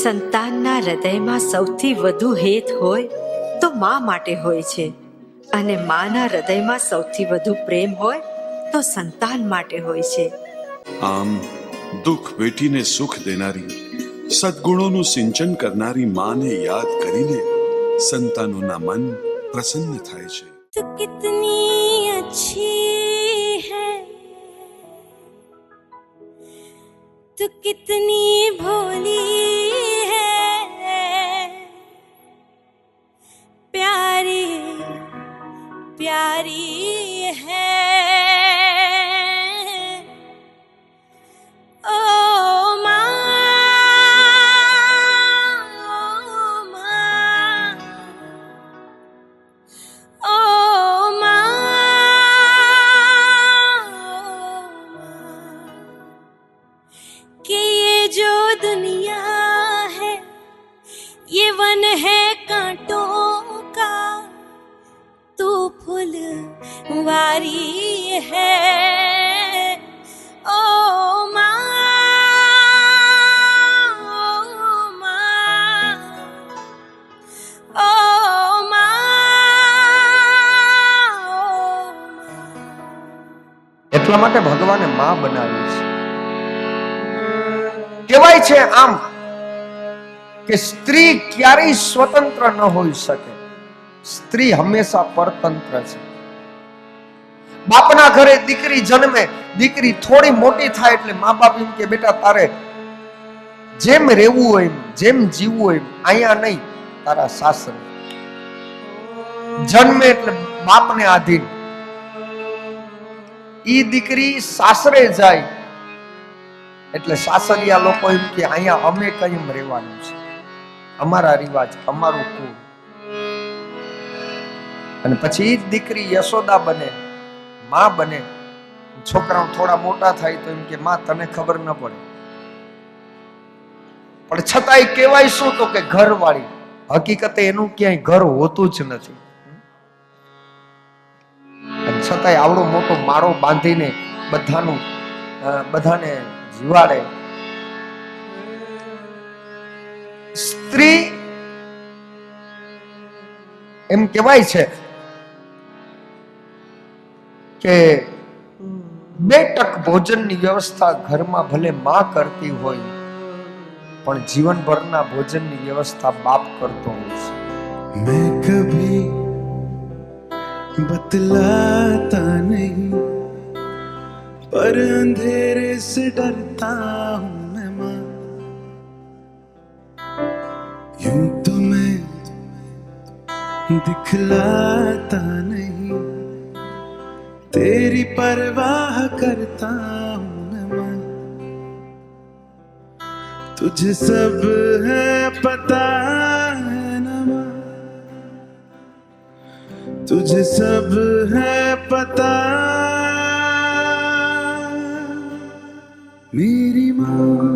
સંતાનના હૃદયમાં સૌથી વધુ હેત હોય તો મા માટે હોય છે, અને માના હૃદયમાં સૌથી વધુ પ્રેમ હોય તો સંતાન માટે હોય છે. આમ દુઃખ વેઠીને સુખ દેનારી, સદગુણોનું સિંચન કરનારી માને યાદ કરીને સંતાનોના મન પ્રસન્ન થાય છે. तू कितनी अच्छी है, तू कितनी भोली है, प्यारी प्यारी है. ओ माँ, ओ कि ये जो दुनिया है ये वन है कांटों का, तू फुलवारी है. ओ એટલા માટે ભગવાને માં બનાવી છે. કહેવાય છે આમ કે સ્ત્રી ક્યારેય સ્વતંત્ર ન હોઈ શકે, સ્ત્રી હંમેશા પરતંત્ર છે. બાપના ઘરે દીકરી જન્મે, દીકરી થોડી મોટી થાય એટલે મા બાપ એમ કે બેટા તારે જેમ રહેવું હોય એમ, જેમ જીવવું હોય એમ, અહીંયા નહીં તારા સાસરે. જન્મે એટલે બાપને આધીન. ઈ દીકરી સાસરે જાય એટલે સાસરિયા લોકો એમ કે અહીંયા અમે કઈમ રહેવાનું છે, અમારા રિવાજ, અમારું કુળ. અને પછી ઈ દીકરી યશોદા બને, માં બને. છોકરાઓ થોડા મોટા થાય તો એમ કે માં તને ખબર ન પડે, પણ છતાંય કહેવાય શું તો કે ઘરવાળી. હકીકતે એનું ક્યાંય ઘર હોતું જ નથી, છતાંય આવડો મોટો માળો બાંધીને બધાને જીવાડે. સ્ત્રી એમ કહેવાય છે કે 2 ટક ભોજનની વ્યવસ્થા ઘરમાં ભલે માં કરતી હોય, પણ જીવનભરના ભોજનની વ્યવસ્થા બાપ કરતો હોય છે. मैं कभी बतलाता नहीं, पर अंधेरे से डरता हूं मैं मां. यूं तो मैं दिखलाता नहीं, तेरी परवाह करता हूं मैं मां. तुझे सब है पता है ना मां, तुझे सब है पता मेरी माँ.